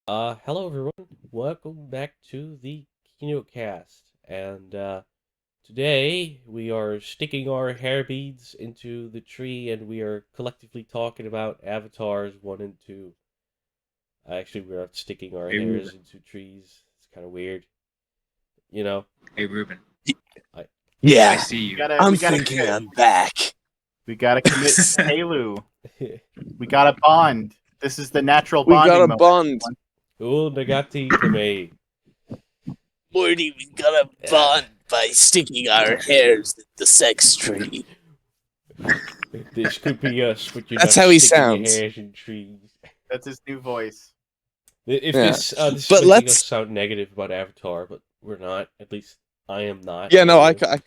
Hello everyone. Welcome back to the Kinocast. And today we are sticking our hair beads into the tree and we are collectively talking about Avatars 1 and 2. Actually, we're not sticking our Hey hairs Ruben. into trees. It's kind of weird. You know, Hey Ruben. I I Yeah, see We you. gotta, I'm we gotta thinking commit. I'm back. We gotta commit to Halo. We gotta bond. This is the natural We got bonding a moment. bond. Ul Nagati Kame. Morty, we got a bond by sticking our hairs in the sex tree. This could be us, but you're That's not how he sticking your sounds. hairs in trees. That's his new voice. If Yeah. this is But making us let's... sound negative about Avatar, but we're not. At least I am not. Yeah, no, Anyway.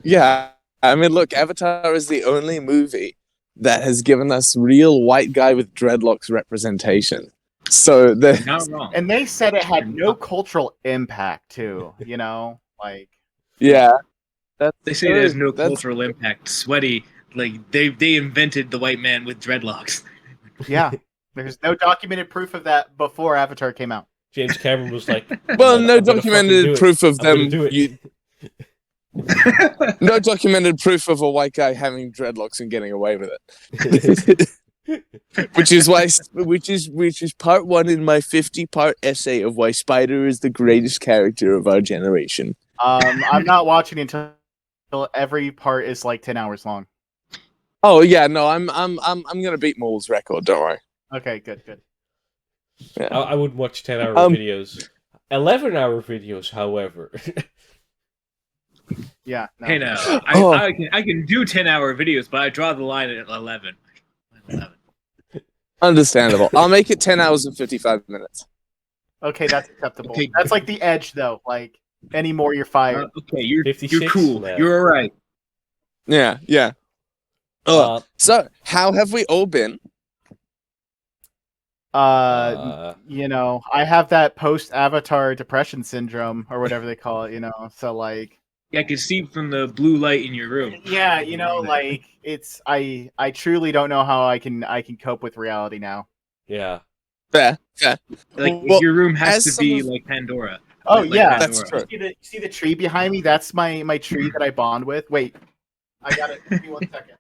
yeah, I mean, look, Avatar is the only movie that has given us real white guy with dreadlocks representation. So, You're not wrong. And they said it had no cultural impact, too. Like, yeah, that's They say true. there's no That's cultural impact. Sweaty, like they invented the white man with dreadlocks. yeah. There's no documented proof of that before Avatar came out. James Cameron was like, well, I'm no gonna fucking do documented it. proof of I'm gonna them. do it. No documented proof of a white guy having dreadlocks and getting away with it. which is part one in my 50-part essay of why Spider is the greatest character of our generation. I'm not watching until every part is like 10 hours long. Oh yeah, no, I'm gonna beat Maul's record. Don't worry. Okay, good. Yeah. I would watch 10-hour videos. 11-hour videos, however. Yeah. No. Hey now, Oh. I can do 10-hour videos, but I draw the line at 11. 11. Understandable. I'll make it 10 hours and 55 minutes. Okay, that's acceptable. Okay. That's like the edge, though. Like, any more, you're fired. Okay, you're 56? cool. No. You're all right. Yeah. Uh, So, how have we all been? I have that post-Avatar depression syndrome or whatever they call it, so like, Yeah, I can see from the blue light in your room. yeah, like it's I truly don't know how I can cope with reality now. yeah. Fair. Like Well, your room has as to some be of- like Pandora. Oh Like yeah, That's Pandora. true. You see the tree behind me? That's my tree that I bond with. Wait, I got it. Give me 1 second.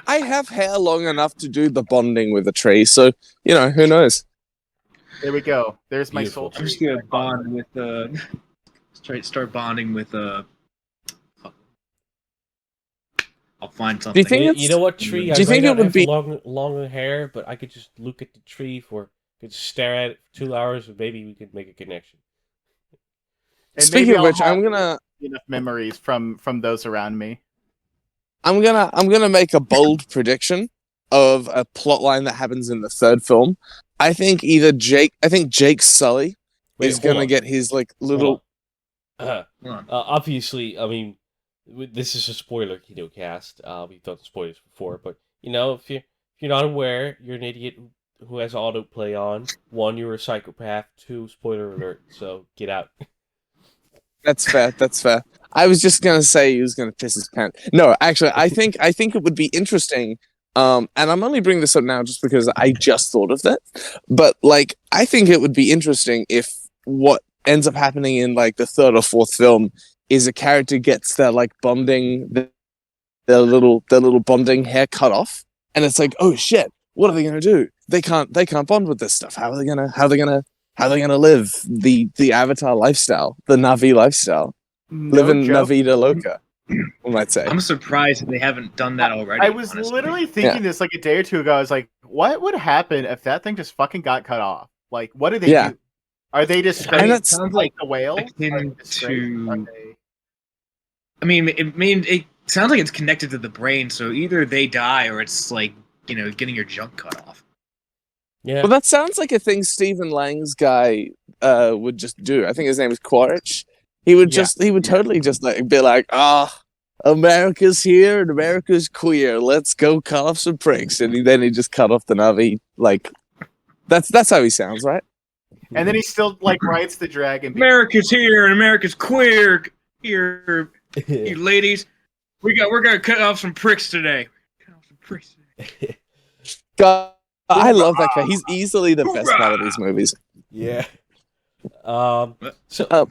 I have hair long enough to do the bonding with a tree, so who knows? There we go. There's my Beautiful. soul I'm tree. just gonna bond with start bonding with I'll find something. Do you think You, it's- you know what tree? Do I you might think it not would have be- long hair, but I could just look at the tree could stare at it for 2 hours and maybe we could make a connection. And Speaking maybe of I'll which, have I'm gonna enough memories from those around me. I'm gonna make a bold prediction of a plot line that happens in the third film. I think Jake Sully Wait, is hold gonna on. get his like Hold little. on. Hold on. Obviously, I mean, this is a spoiler cast. We've done spoilers before, but if you're not aware, you're an idiot who has autoplay on. 1, you're a psychopath. 2, spoiler alert. So get out. That's fair. I was just gonna say he was gonna piss his pants. No, actually, I think it would be interesting. And I'm only bringing this up now just because I just thought of that. But like, I think it would be interesting if what ends up happening in like the third or fourth film is a character gets their like bonding, their little bonding hair cut off, and it's like, oh shit, what are they gonna do? They can't bond with this stuff. How are they gonna live the Avatar lifestyle, the Navi lifestyle, living joke. Navida Loca, we might say. I'm surprised that they haven't done that already. I was honestly. literally thinking this like a day or two ago. I was like, what would happen if that thing just fucking got cut off? Like, what do they Yeah. do? Are they just And straight that's- sounds like like the whales? akin Are they straight? to- Are they- it sounds like it's connected to the brain, so either they die or it's like, getting your junk cut off. Yeah. Well, that sounds like a thing Stephen Lang's guy would just do. I think his name is Quaritch. He would totally just like be like, America's here and America's queer. Let's go cut off some pricks, and then he just cut off the Navi. Like, that's how he sounds, right? And then he still like rides the dragon. America's here and America's queer. Here, you ladies, we're gonna cut off some pricks today. Cut off some pricks today. God, I love that guy. He's easily the best part of these movies. Yeah. So, Um,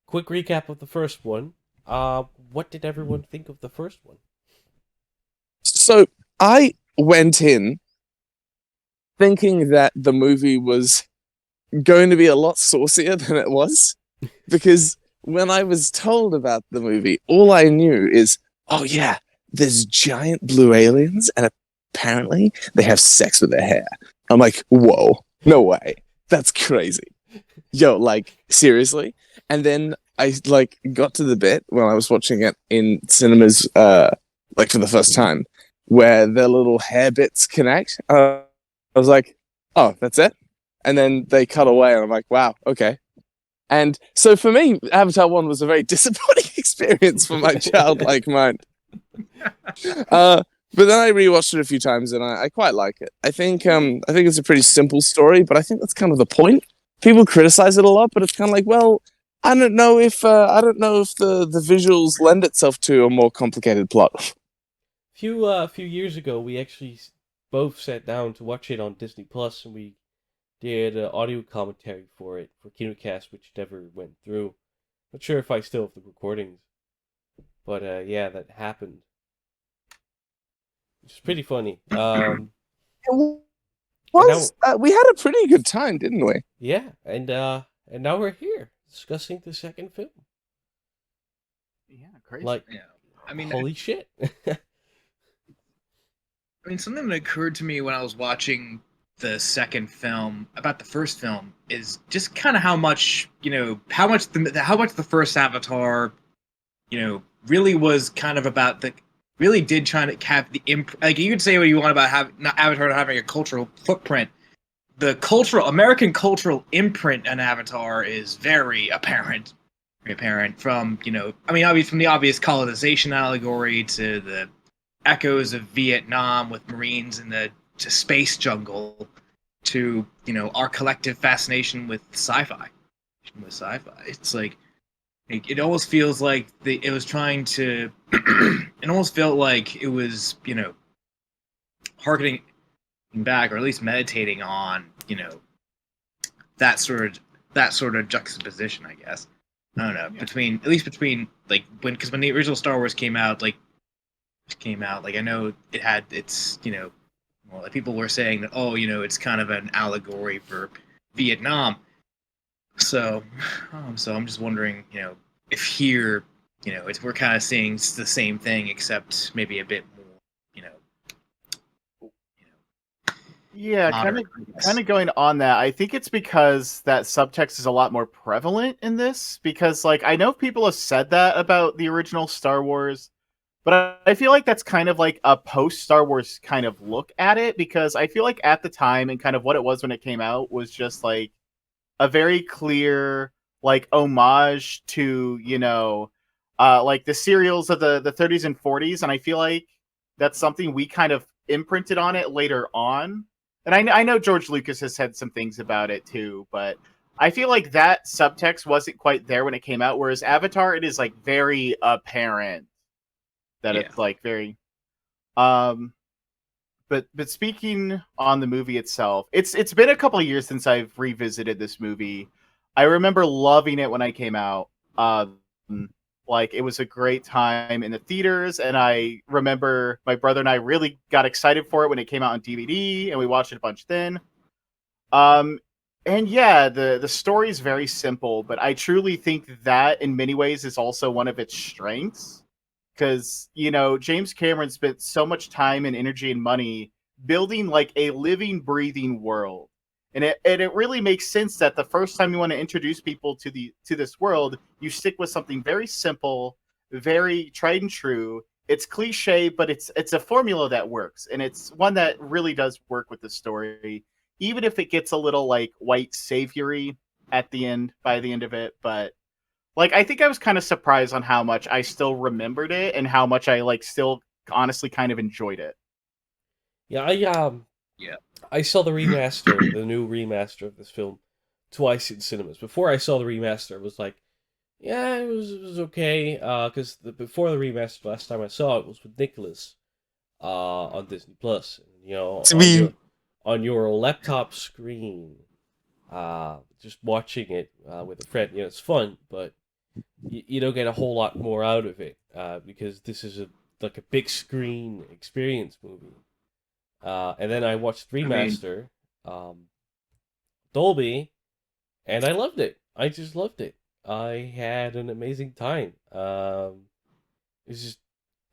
quick recap of the first one. What did everyone think of the first one? So I went in thinking that the movie was going to be a lot saucier than it was, because when I was told about the movie, all I knew is, oh yeah, there's giant blue aliens, and apparently they have sex with their hair. I'm like, whoa, no way, that's crazy, yo, like seriously. And then I like got to the bit when I was watching it in cinemas, like for the first time, where the little hair bits connect. I was like, oh, that's it. And then they cut away, and I'm like, wow, okay. And so for me, Avatar 1 was a very disappointing experience for my childlike mind. But then I rewatched it a few times, and I quite like it. I think it's a pretty simple story, but I think that's kind of the point. People criticize it a lot, but it's kind of like, well, I don't know if the visuals lend itself to a more complicated plot. Few years ago, we actually both sat down to watch it on Disney Plus, and we did audio commentary for it for Kinocast, which never went through. Not sure if I still have the recordings, but yeah, that happened. Which is pretty funny. It was we had a pretty good time, didn't we? Yeah, and now we're here discussing the second film. Yeah, crazy. Like, Yeah. I mean, holy shit! something that occurred to me when I was watching the second film about the first film is just kind of how much the first Avatar, really was kind of about really did try to have the like you could say what you want about not Avatar not having a cultural footprint. The American cultural imprint on Avatar is very apparent. Very apparent from obviously from the obvious colonization allegory to the echoes of Vietnam with Marines in the space jungle to our collective fascination with sci-fi. It's like it almost feels like it was trying to. It almost felt like it was harkening back, or at least meditating on that sort of juxtaposition, I guess. I don't know, between like when the original Star Wars came out, like I know it had its well, people were saying that it's kind of an allegory for Vietnam. So I'm just wondering if here we're kind of seeing the same thing, except maybe a bit more Yeah, modern, kind of going on that. I think it's because that subtext is a lot more prevalent in this. Because like I know people have said that about the original Star Wars, but I feel like that's kind of like a post Star Wars kind of look at it. Because I feel like at the time and kind of what it was when it came out was just like a very clear like homage to like the serials of the 30s and 40s, and I feel like that's something we kind of imprinted on it later on. And I know George Lucas has said some things about it too, but I feel like that subtext wasn't quite there when it came out, whereas Avatar, it is like very apparent that it's like very um but speaking on the movie itself, it's been a couple of years since I've revisited this movie. I remember loving it when I came out. Like it was a great time in the theaters, and I remember my brother and I really got excited for it when it came out on DVD, and we watched it a bunch then. Um, and yeah, the story is very simple, but I truly think that in many ways is also one of its strengths because James Cameron spent so much time and energy and money building like a living, breathing world, and it really makes sense that the first time you want to introduce people to this world, you stick with something very simple, very tried and true. It's cliche, but it's a formula that works, and it's one that really does work with the story, even if it gets a little like white saviory at the end by the end of it, but. Like, I think I was kind of surprised on how much I still remembered it and how much I like still honestly kind of enjoyed it. Yeah, Yeah. I saw the remaster, the new remaster of this film, twice in cinemas. Before I saw the remaster, it was like, yeah, it was okay. Because before the remaster, last time I saw it was with Nicholas. on Disney Plus. You know, To be on your laptop screen, just watching it with a friend. You know, it's fun, but you don't get a whole lot more out of it because this is like a big screen experience movie. And then I watched Remaster, Dolby, and I loved it. I just loved it. I had an amazing time. It's just,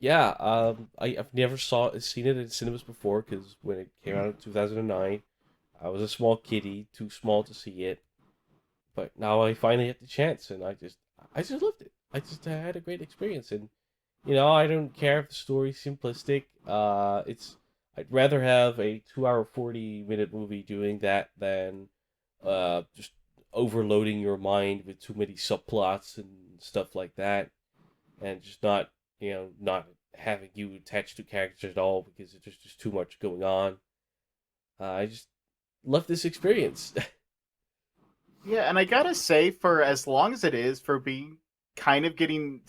yeah. I've never seen it in cinemas before because when it came out in 2009, I was a small kiddie, too small to see it. But now I finally had the chance, and I just loved it. I just had a great experience, and I don't care if the story's simplistic. I'd rather have a 2 hour 40 minute movie doing that than just overloading your mind with too many subplots and stuff like that, and just not having you attached to characters at all because there's just too much going on. I just love this experience. Yeah, and I gotta say, for as long as it is, for being kind of getting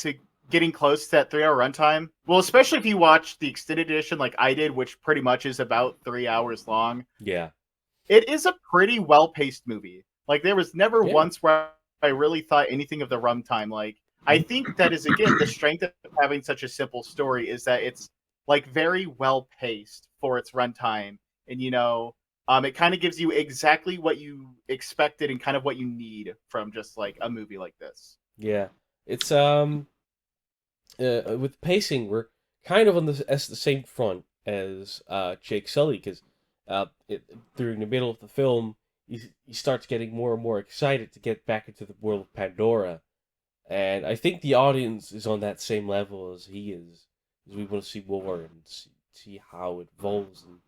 close to that 3 hour runtime, well, especially if you watch the extended edition like I did, which pretty much is about 3 hours long, Yeah, it is a pretty well paced movie. Like there was never Yeah. once where I really thought anything of the runtime. Like I think that is again the strength of having such a simple story is that it's like very well paced for its runtime, and it kind of gives you exactly what you expected and kind of what you need from just like a movie like this. yeah. It's with pacing, we're kind of on the same front as Jake Sully because during the middle of the film, he starts getting more and more excited to get back into the world of Pandora, and I think the audience is on that same level as he is, because we want to see more and see how it evolves and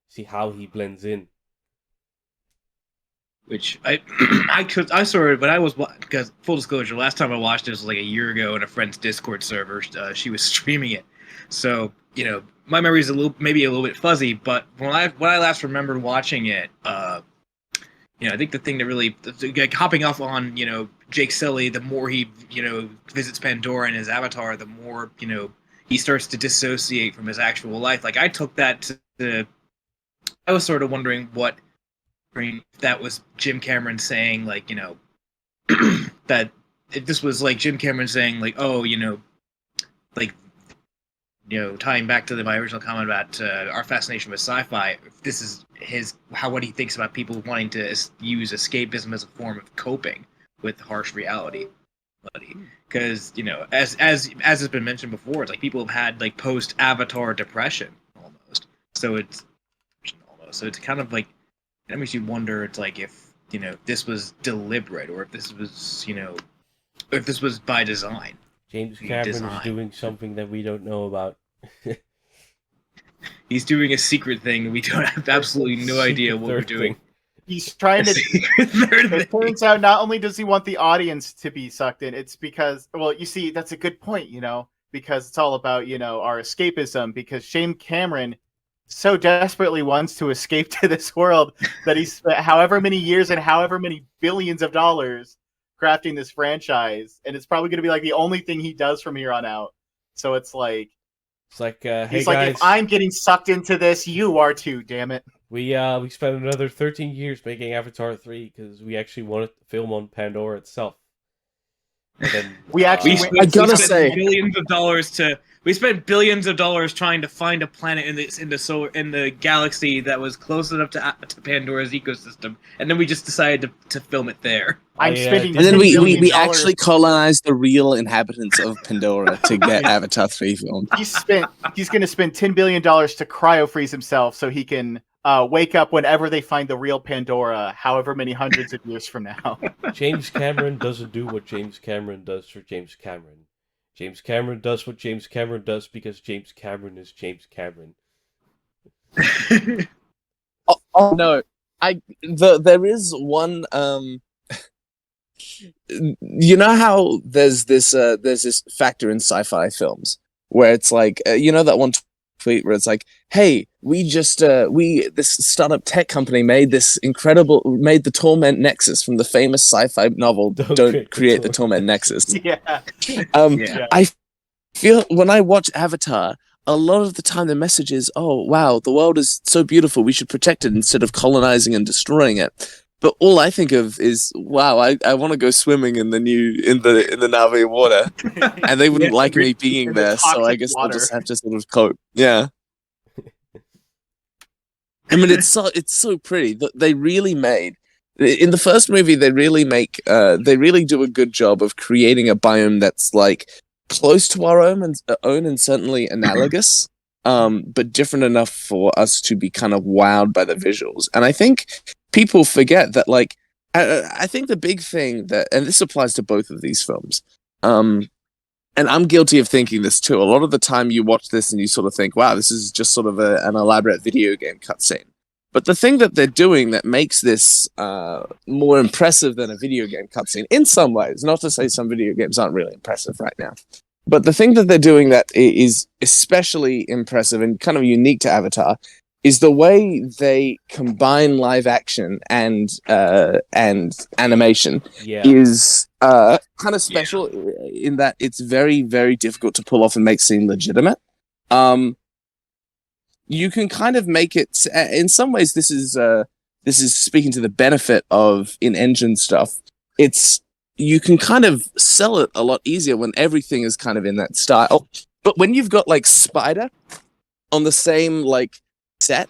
see how he blends in. Which I sort of, but I was, because full disclosure, last time I watched it was like a year ago in a friend's Discord server. She was streaming it, so my memory is maybe a little bit fuzzy. But when I last remembered watching it, I think the thing that really, like, hopping off on Jake Sully, the more he visits Pandora and his avatar, the more he starts to dissociate from his actual life. Like I took that to, I was sort of wondering what. That was Jim Cameron saying, like, that this was like Jim Cameron saying, like, oh, like, tying back to my original comment about our fascination with sci-fi. This is what he thinks about people wanting to use escapism as a form of coping with harsh reality. Because as has been mentioned before, it's like people have had like post-Avatar depression almost. So it's kind of like. That makes you wonder. It's like if this was deliberate, or if this was by design. James Cameron is doing something that we don't know about. He's doing a secret thing. We don't have absolutely no idea what we're doing. He's trying to. It turns out not only does he want the audience to be sucked in, it's because, well, you see, that's a good point. Because it's all about our escapism. Because James Cameron so desperately wants to escape to this world that he spent however many years and however many billions of dollars crafting this franchise, and it's probably going to be like the only thing he does from here on out. So it's like hey he's guys, like, if I'm getting sucked into this, you are too. Damn it! We spent another 13 years making Avatar 3 because we actually wanted to film on Pandora itself. And then, I gotta say, we spent billions of dollars trying to find a planet in the galaxy that was close enough to Pandora's ecosystem, and then we just decided to film it there. And then we actually colonized the real inhabitants of Pandora to get Avatar 3 filmed. He's going to spend $10 billion to cryo freeze himself so he can wake up whenever they find the real Pandora, however many hundreds of years from now. James Cameron doesn't do what James Cameron does for James Cameron. James Cameron does what James Cameron does because James Cameron is James Cameron. No, there is one. How there's this factor in sci-fi films where it's like that one tweet where it's like, hey, this startup tech company made the Torment Nexus from the famous sci-fi novel Don't Create the Torment Nexus. Yeah. I feel when I watch Avatar, a lot of the time the message is, oh wow, the world is so beautiful, we should protect it instead of colonizing and destroying it. But all I think of is, wow, I want to go swimming in the Navi water, and they wouldn't like me being in the there, so I toxic guess I'll water. just have to sort of cope. Yeah. I mean, it's so pretty. They really made in the first movie. They really do a good job of creating a biome that's like close to our own and certainly analogous, but different enough for us to be kind of wowed by the visuals. And I think people forget that, like, I think the big thing that, and this applies to both of these films, and I'm guilty of thinking this too. A lot of the time you watch this and you sort of think, wow, this is just sort of an elaborate video game cutscene. But the thing that they're doing that makes this more impressive than a video game cutscene, in some ways, not to say some video games aren't really impressive right now, but the thing that they're doing that is especially impressive and kind of unique to Avatar is the way they combine live action and animation Yeah. is kind of special in that it's very, very difficult to pull off and make seem legitimate. You can kind of make it. In some ways, this is speaking to the benefit of in-engine stuff. You can kind of sell it a lot easier when everything is kind of in that style. But when you've got like Spider on the same like set,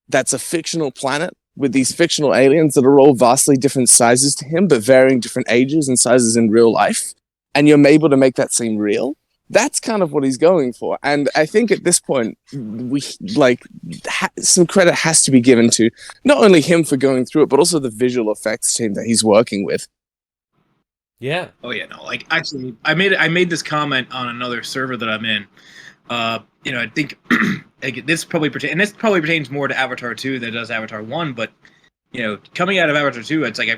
that's a fictional planet with these fictional aliens that are all vastly different sizes to him, but varying different ages and sizes in real life, and you're able to make that seem real. That's kind of what he's going for. And I think at this point, we like some credit has to be given to not only him for going through it, but also the visual effects team that he's working with. Yeah. Oh yeah, no. Like actually, I made this comment on another server that I'm in. I think like, this probably pertains more to Avatar 2 than it does Avatar 1. But coming out of Avatar 2, it's like I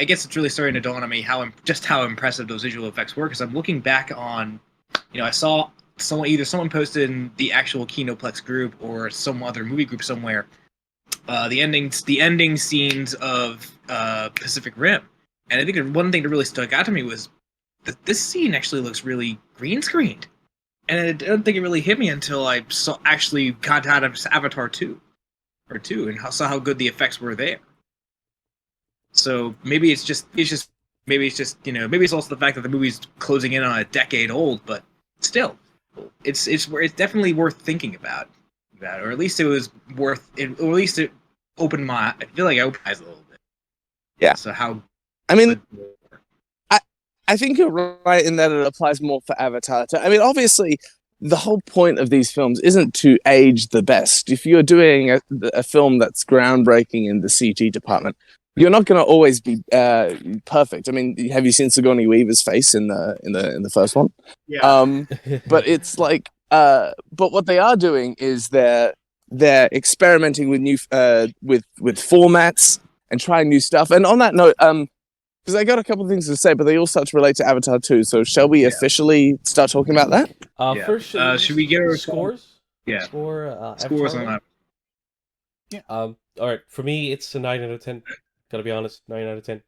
guess it's really starting to dawn on me how impressive those visual effects were. Because I'm looking back on, I saw someone posted in the actual Kinoplex group or some other movie group somewhere, the ending scenes of Pacific Rim. And I think one thing that really stuck out to me was that this scene actually looks really green screened. And I don't think it really hit me until I actually got out of Avatar 2 and saw how good the effects were there. So maybe it's also the fact that the movie's closing in on a decade old, but still, it's definitely worth thinking about, or at least it was worth it, or at least it opened my. I feel like I opened my eyes a little bit. Yeah. So how? I mean, I think you're right in that it applies more for Avatar. I mean, obviously, the whole point of these films isn't to age the best. If you're doing a film that's groundbreaking in the CG department, you're not going to always be perfect. I mean, have you seen Sigourney Weaver's face in the first one? Yeah. But it's like, but what they are doing is they're experimenting with new with formats and trying new stuff. And on that note, because I got a couple of things to say, but they all start to relate to Avatar 2. So shall we officially start talking about that? First, should we get our scores? Yeah. Scores on that. Yeah. All right. For me, it's a 9 out of 10. Gotta be honest, 9 out of 10.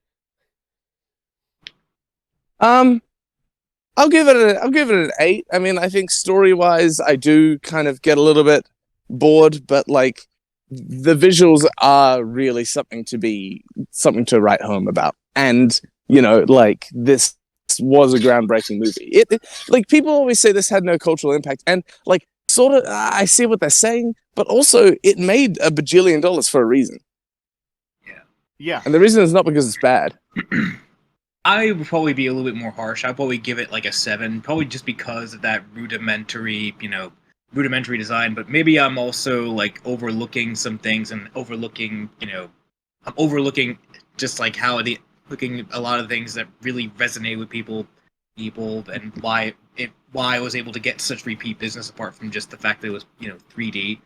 I'll give it an 8. I mean, I think story-wise, I do kind of get a little bit bored, but like the visuals are really something to write home about. And like this was a groundbreaking movie. It like people always say this had no cultural impact, and like sort of I see what they're saying, but also it made $1 bajillion for a reason. Yeah. And the reason is not because it's bad. I would probably be a little bit more harsh. I'd probably give it like a 7, probably just because of that rudimentary design. But maybe I'm also like overlooking some things and overlooking just like how looking at a lot of things that really resonate with people, and why I was able to get such repeat business apart from just the fact that it was 3D.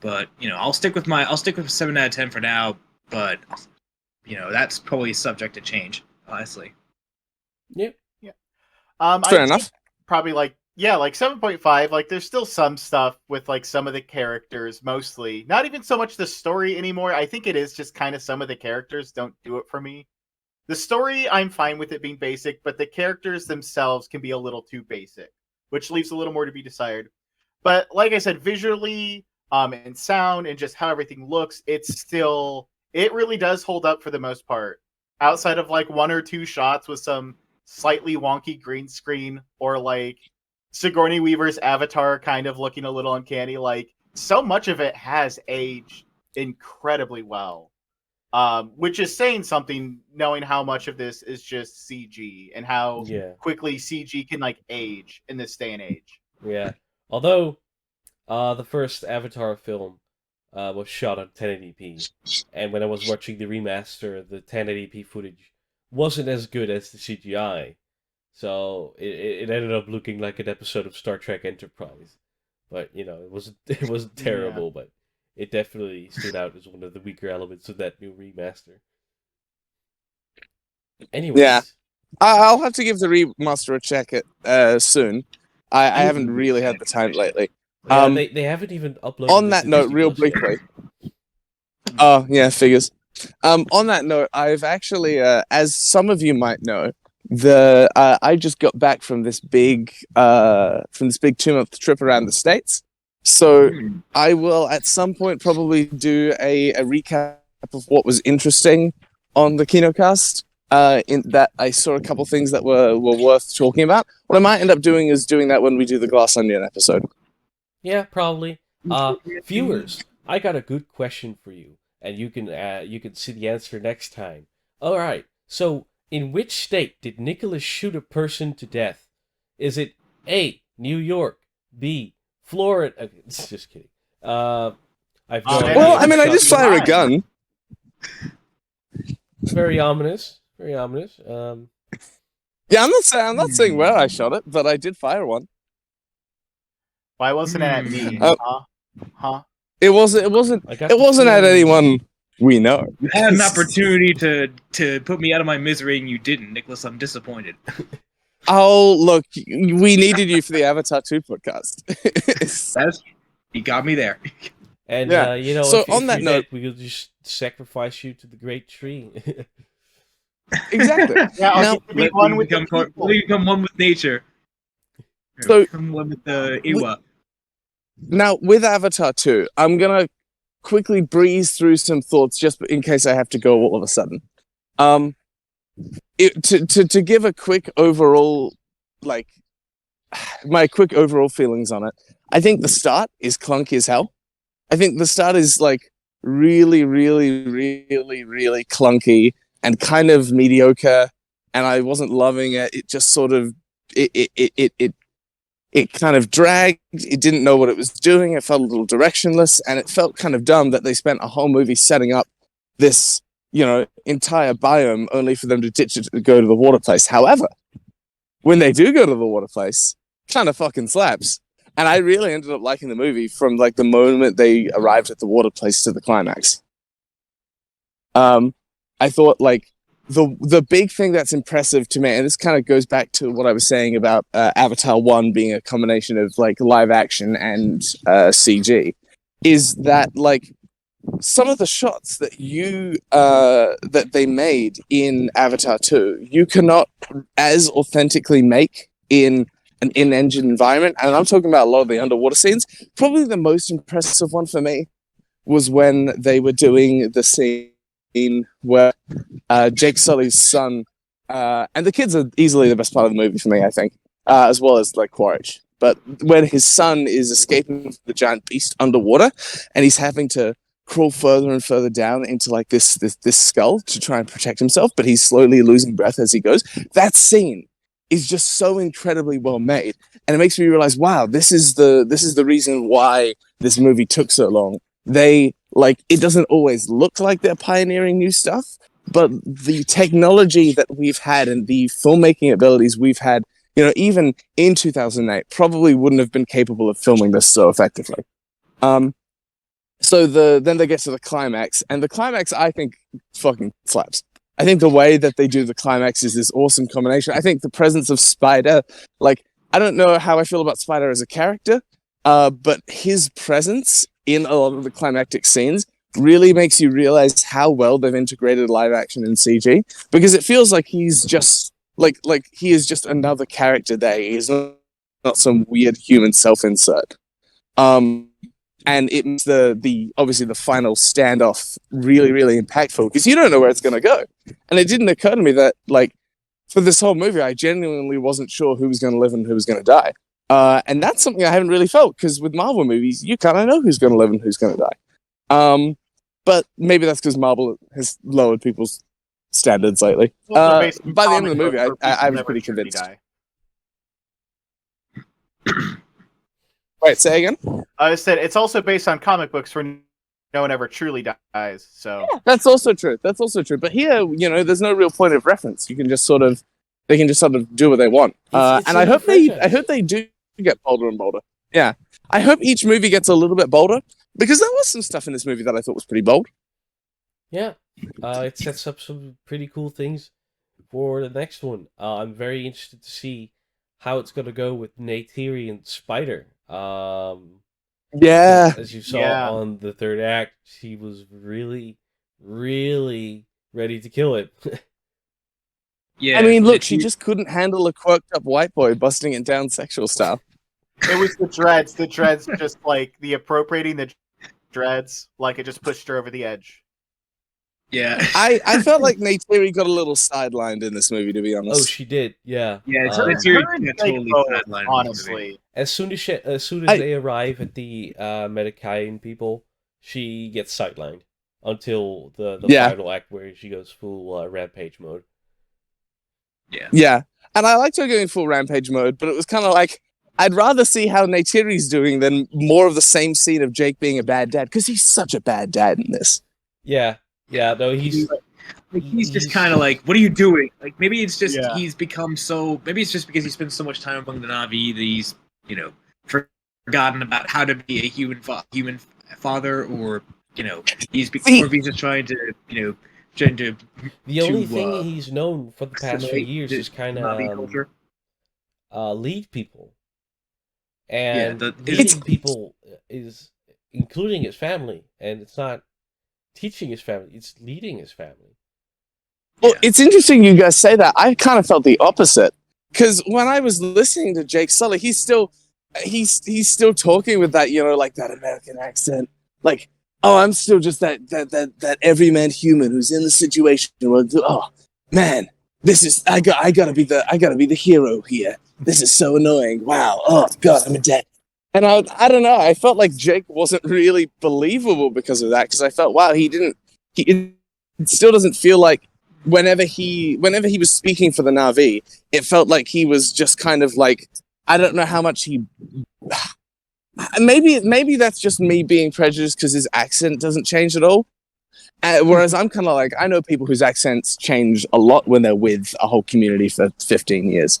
But I'll stick with a 7 out of 10 for now. But that's probably subject to change, honestly. Yep. Yeah. Fair enough. Probably like 7.5. Like there's still some stuff with like some of the characters, mostly. Not even so much the story anymore. I think it is just kind of some of the characters don't do it for me. The story, I'm fine with it being basic, but the characters themselves can be a little too basic, which leaves a little more to be desired. But like I said, visually, and sound and just how everything looks, it really does hold up for the most part. Outside of like one or two shots with some slightly wonky green screen or like Sigourney Weaver's avatar kind of looking a little uncanny, like so much of it has aged incredibly well. Which is saying something, knowing how much of this is just CG and how Yeah, quickly CG can like age in this day and age. yeah. Although the first Avatar film was shot on 1080p, and when I was watching the remaster, the 1080p footage wasn't as good as the CGI. So it ended up looking like an episode of Star Trek Enterprise. But it wasn't it wasn't terrible, but it definitely stood out as one of the weaker elements of that new remaster. Anyways, Yeah. I'll have to give the remaster a check soon. I haven't really had the time lately. yeah, they haven't even uploaded On it that to note, Disney real Plus yet. briefly. Oh, yeah, figures. On that note, I've actually, as some of you might know, I just got back from this big 2-month trip around the States. So I will at some point probably do a recap of what was interesting on the Kinocast. In that I saw a couple things that were worth talking about. What I might end up doing is doing that when we do the Glass Onion episode. Yeah, probably. Viewers, I got a good question for you, and you can see the answer next time. All right. So, in which state did Nicholas shoot a person to death? Is it A, New York, B, Florida? Just kidding. I've no idea. Well, I mean, I Shot just me. fire a gun. Very ominous. Very ominous. Yeah, I'm not saying where I shot it, but I did fire one. Why wasn't it at me? Huh? It wasn't I got it the wasn't at feeling- anyone we know. You had an opportunity to put me out of my misery and you didn't, Nicholas. I'm disappointed. Oh, look, we needed you for the Avatar 2 podcast. You got me there. And Yeah. So if, on if that you're note- dead, we'll just sacrifice you to the great tree. Exactly. Yeah, I'll Now, get to be one with the become people. we become one with nature. So- Become one with the Iwa. Now, with Avatar 2, I'm going to quickly breeze through some thoughts just in case I have to go all of a sudden. To give a quick overall, like, my quick overall feelings on it, I think the start is clunky as hell. I think the start is, like, really, really, really, really clunky and kind of mediocre, and I wasn't loving it. It just sort of, it kind of dragged. It didn't know what it was doing. It felt a little directionless, and it felt kind of dumb that they spent a whole movie setting up this, entire biome only for them to ditch it to go to the water place. However, when they do go to the water place, kind of fucking slaps. And I really ended up liking the movie from like the moment they arrived at the water place to the climax. I thought like the big thing that's impressive to me, and this kind of goes back to what I was saying about Avatar 1 being a combination of like live action and CG, is that like some of the shots that that they made in Avatar 2, you cannot as authentically make in an in-engine environment. And I'm talking about a lot of the underwater scenes. Probably the most impressive one for me was when they were doing the scene where Jake Sully's son, and the kids are easily the best part of the movie for me, I think, as well as like Quaritch. But when his son is escaping from the giant beast underwater, and he's having to crawl further and further down into like this skull to try and protect himself, but he's slowly losing breath as he goes. That scene is just so incredibly well made, and it makes me realize, wow, this is the reason why this movie took so long. They like, it doesn't always look like they're pioneering new stuff, but the technology that we've had and the filmmaking abilities we've had, even in 2008, probably wouldn't have been capable of filming this so effectively. So then they get to the climax, and the climax, I think, fucking slaps. I think the way that they do the climax is this awesome combination. I think the presence of Spider, like, I don't know how I feel about Spider as a character, but his presence in a lot of the climactic scenes really makes you realize how well they've integrated live action and CG, because it feels like he's just like he is just another character there. He's not some weird human self-insert. And it makes the obviously the final standoff really, really impactful because you don't know where it's going to go. And it didn't occur to me that, like, for this whole movie, I genuinely wasn't sure who was going to live and who was going to die. And that's something I haven't really felt because with Marvel movies, you kind of know who's going to live and who's going to die. But maybe that's because Marvel has lowered people's standards lately. By the end of the movie, I was pretty convinced. Wait, say again? I said it's also based on comic books where no one ever truly dies. So yeah, that's also true. That's also true. But here, there's no real point of reference. You can just sort of, they can just sort of do what they want. It's and I hope they do get bolder and bolder. Yeah, I hope each movie gets a little bit bolder because there was some stuff in this movie that I thought was pretty bold. Yeah, it sets up some pretty cool things for the next one. I'm very interested to see how it's gonna go with Neytiri and Spider. Yeah, as you saw on the third act, she was really, really ready to kill it. Yeah, I mean, look, she just couldn't handle a quirked up white boy busting it down sexual style. It was the dreads. The dreads just like the appropriating the dreads, like it just pushed her over the edge. Yeah, I felt like Neytiri got a little sidelined in this movie, to be honest. Oh, she did. Yeah. Yeah, Neytiri totally sidelined. Honestly, as soon as they arrive at the Medicine people, she gets sidelined until the final act where she goes full rampage mode. Yeah, and I liked her going full rampage mode, but it was kind of like I'd rather see how Neytiri's doing than more of the same scene of Jake being a bad dad because he's such a bad dad in this. Yeah, no, he's just kind of like, what are you doing? Like maybe it's just he's become so. Maybe it's just because he spends so much time among the Na'vi that he's forgotten about how to be a human father, or he's just trying to the only thing he's known for the past few years is kind of lead people, and leading people is including his family, and it's not teaching his family; it's leading his family. Well, it's interesting you guys say that. I kind of felt the opposite because when I was listening to Jake Sully, he's still talking with that like that American accent, like. Oh, I'm still just that everyman human who's in the situation. Oh man, this is I gotta be the hero here. This is so annoying. Wow. Oh god, I'm a dad. And I don't know. I felt like Jake wasn't really believable because of that. Because I felt it still doesn't feel like whenever he was speaking for the Na'vi, it felt like he was just kind of like I don't know how much he. Maybe that's just me being prejudiced because his accent doesn't change at all. Whereas I'm kind of like, I know people whose accents change a lot when they're with a whole community for 15 years,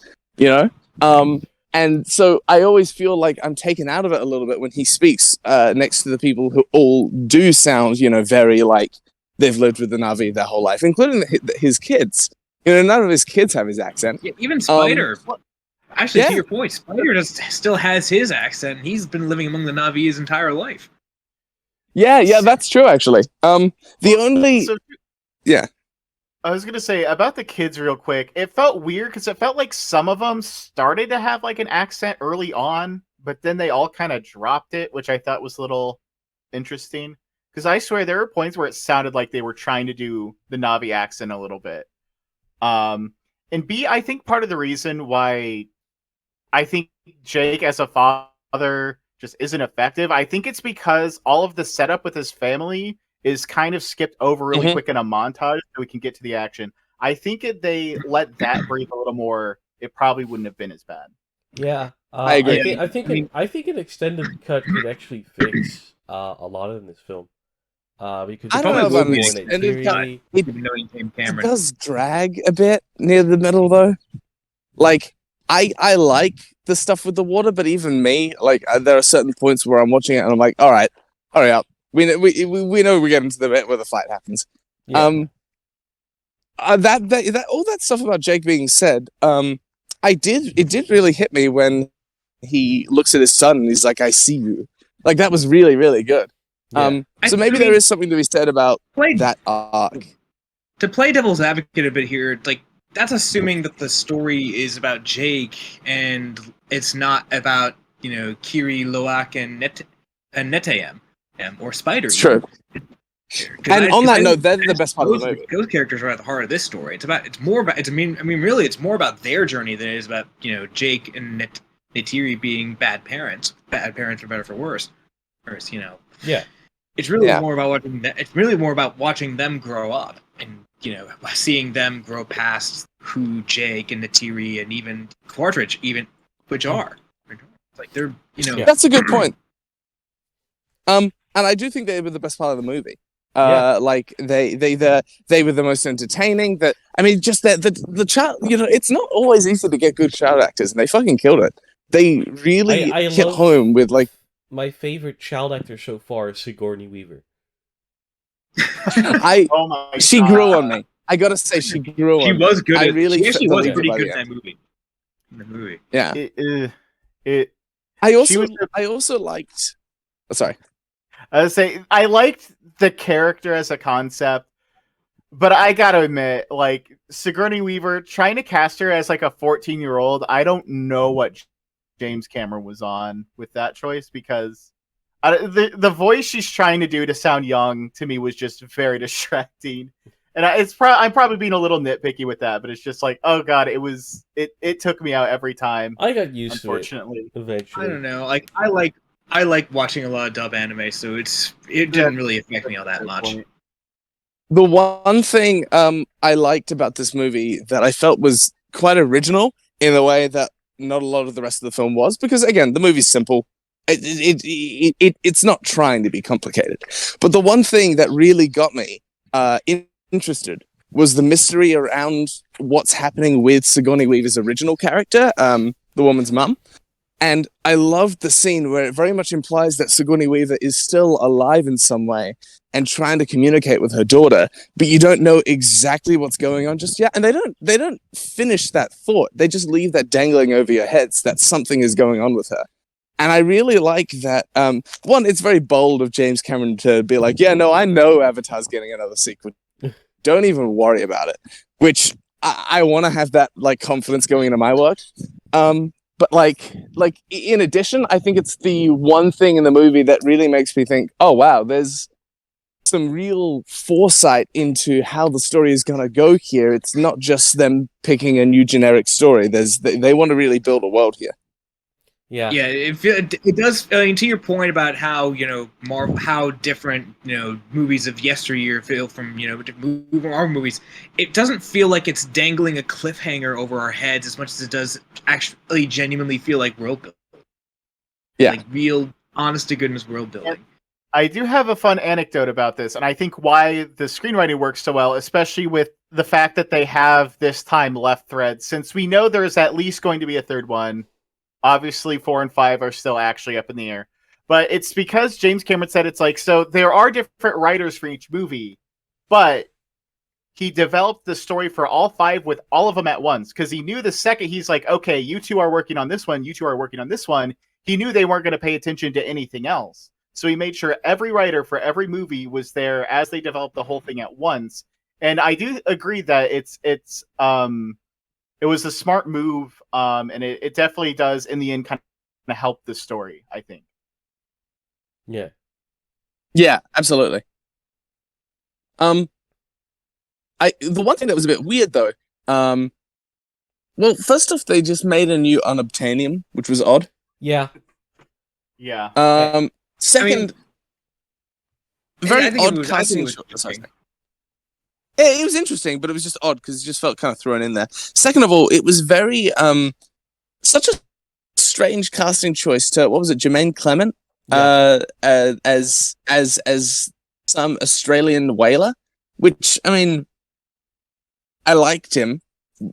and so I always feel like I'm taken out of it a little bit when he speaks next to the people who all do sound, very like they've lived with the Na'vi their whole life, including his kids. None of his kids have his accent. Yeah, even Spider. Actually, to your point, Spider still has his accent. He's been living among the Na'vi his entire life. Yeah, that's true, actually. I was going to say, about the kids real quick, it felt weird because it felt like some of them started to have like an accent early on, but then they all kind of dropped it, which I thought was a little interesting. Because I swear there were points where it sounded like they were trying to do the Na'vi accent a little bit. And B, I think part of the reason why I think Jake as a father just isn't effective. I think it's because all of the setup with his family is kind of skipped over really quick in a montage so we can get to the action. I think if they let that breathe a little more, it probably wouldn't have been as bad. Yeah, I agree. I think an extended cut could actually fix a lot in this film. Because I don't know about an extended cut. It does drag a bit near the middle, though. Like, I like the stuff with the water, but even me, like, there are certain points where I'm watching it and I'm like, all right, hurry up. We know we get into the bit where the fight happens. Yeah. That all that stuff about Jake being said, it did really hit me when he looks at his son and he's like, I see you. Like, that was really, really good. Yeah. So maybe there is something to be said about that arc. To play devil's advocate a bit here, like, that's assuming that the story is about Jake and it's not about Kiri, Loak, and Netayam, or Spider. It's true. And on that note, they're the best part of the movie. Those characters are at the heart of this story. It's more about. Really, it's more about their journey than it is about Jake and Neytiri being bad parents for better or for worse. Yeah. It's really more about watching. It's really more about watching them grow up and seeing them grow past who Jake and Neytiri and even Quaritch which are. Like they're That's a good point. And I do think they were the best part of the movie. Like they were the most entertaining. Just the child. It's not always easy to get good child actors, and they fucking killed it. They really hit home with like. My favorite child actor so far is Sigourney Weaver. She grew on me. I gotta say, she grew on me. She was good. She actually was pretty good in the movie. Yeah. I also liked. Oh, sorry. I would say I liked the character as a concept, but I gotta admit, like Sigourney Weaver trying to cast her as like a 14-year-old, I don't know what James Cameron was on with that choice, because the voice she's trying to do to sound young to me was just very distracting. And I'm probably being a little nitpicky with that, but it's just like, oh god, it took me out every time. I got used to it. Unfortunately, Eventually. I don't know. Like I like watching a lot of dub anime, so it didn't really affect me all that much. The one thing I liked about this movie that I felt was quite original in a way that not a lot of the rest of the film was, because again, the movie's simple. It's not trying to be complicated. But the one thing that really got me interested was the mystery around what's happening with Sigourney Weaver's original character, the woman's mum. And I loved the scene where it very much implies that Sigourney Weaver is still alive in some way and trying to communicate with her daughter, but you don't know exactly what's going on just yet. And they don't finish that thought. They just leave that dangling over your heads that something is going on with her. And I really like that. One, it's very bold of James Cameron to be like, yeah, no, I know Avatar's getting another sequel. Don't even worry about it. Which I want to have that like confidence going into my work. But like in addition, I think it's the one thing in the movie that really makes me think, oh wow, there's some real foresight into how the story is going to go here. It's not just them picking a new generic story. They want to really build a world here. Yeah. It does. I mean, to your point about how how different movies of yesteryear feel from our movies, it doesn't feel like it's dangling a cliffhanger over our heads as much as it does actually genuinely feel like world building. Yeah, like real, honest to goodness world building. I do have a fun anecdote about this, and I think why the screenwriting works so well, especially with the fact that they have this time left thread, since we know there's at least going to be a third one. Obviously, 4 and 5 are still actually up in the air. But it's because James Cameron said it's like, so there are different writers for each movie, but he developed the story for all 5 with all of them at once. Because he knew the second he's like, okay, you two are working on this one, you two are working on this one, he knew they weren't going to pay attention to anything else. So he made sure every writer for every movie was there as they developed the whole thing at once. And I do agree that it was a smart move, and it definitely does, in the end, kind of help the story, I think. Yeah. Yeah, absolutely. The one thing that was a bit weird, though, well, first off, they just made a new unobtainium, which was odd. Yeah. Yeah. Second, very odd casting. It was interesting, but it was just odd because it just felt kind of thrown in there. Second of all, it was very such a strange casting choice to what was it, Jermaine Clement, as some Australian whaler, which I mean, I liked him,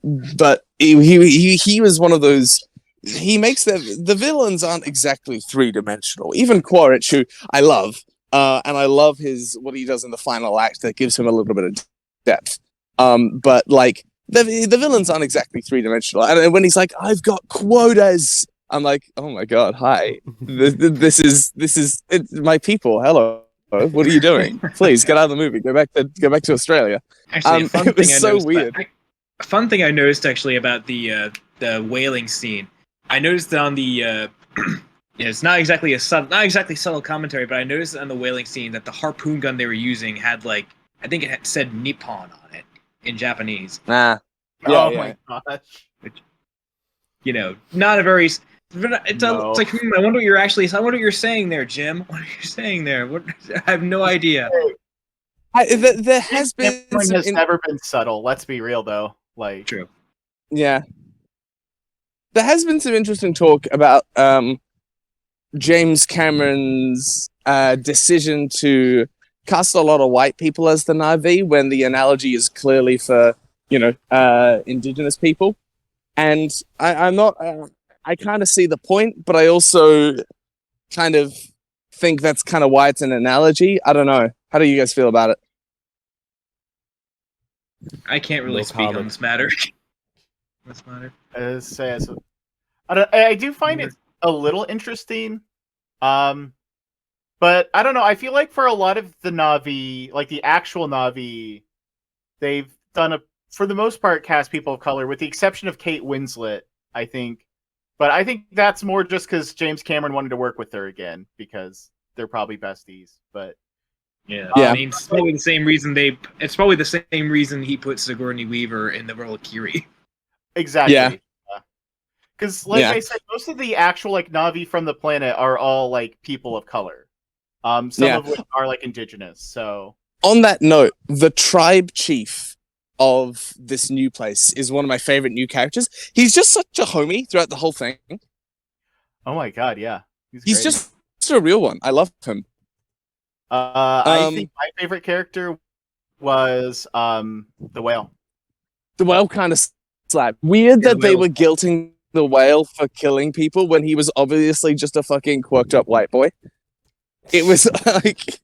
but he was one of those. He makes the villains aren't exactly 3-dimensional. Even Quaritch, who I love, and I love what he does in the final act that gives him a little bit of depth. But like the villains aren't exactly 3-dimensional. And when he's like, "I've got quotas," I'm like, "Oh my god, hi! This is it's my people. Hello, what are you doing? Please get out of the movie. Go back to Australia." Actually, it was so weird. A fun thing I noticed actually about the whaling scene. I noticed that on the Yeah, it's not exactly subtle commentary, but I noticed on the whaling scene that the harpoon gun they were using had like I think it had said Nippon on it in Japanese. Yeah, Oh yeah. my gosh. Which, not a very. It's No. like I wonder what you're saying there, Jim. What are you saying there? What? I have no idea. There has been Cameron some has never been subtle. Let's be real, though. Like, True. yeah. There has been some interesting talk about James Cameron's decision to cast a lot of white people as the Na'vi when the analogy is clearly for indigenous people, and I'm not. I kind of see the point, but I also kind of think that's kind of why it's an analogy. I don't know. How do you guys feel about it? I can't really No speak on comment. this matter. I do find it a little interesting. But I don't know. I feel like for a lot of the Na'vi, like the actual Na'vi, they've done for the most part, cast people of color, with the exception of Kate Winslet, I think. But I think that's more just because James Cameron wanted to work with her again, because they're probably besties. But Yeah. Yeah. I mean, it's probably the same reason he put Sigourney Weaver in the role of Kiri. exactly. Yeah. Because, like Yeah. I said, most of the actual like Na'vi from the planet are all like people of color. Some Yeah. of which are like indigenous. So On that note, the tribe chief of this new place is one of my favorite new characters. He's just such a homie throughout the whole thing. oh my god, yeah, He's great. just a real one. I love him. I think my favorite character was the whale. The whale kind of slapped. Weird Yeah, that the they whale. were guilting the whale for killing people when he was obviously just a fucking quirked up white boy. It was like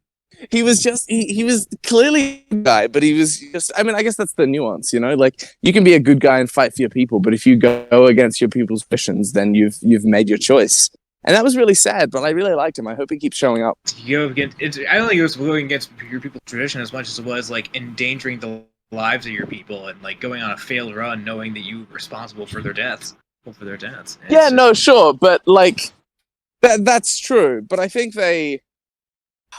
he was clearly a guy, but he was just. I mean, I guess that's the nuance, Like you can be a good guy and fight for your people, but if you go against your people's missions, then you've made your choice. And that was really sad, but I really liked him. I hope he keeps showing up. I don't think it was going against your people's tradition as much as it was like endangering the lives of your people and like going on a failed run, knowing that you were responsible for their deaths. Yeah, no, sure, but like that's true. But I think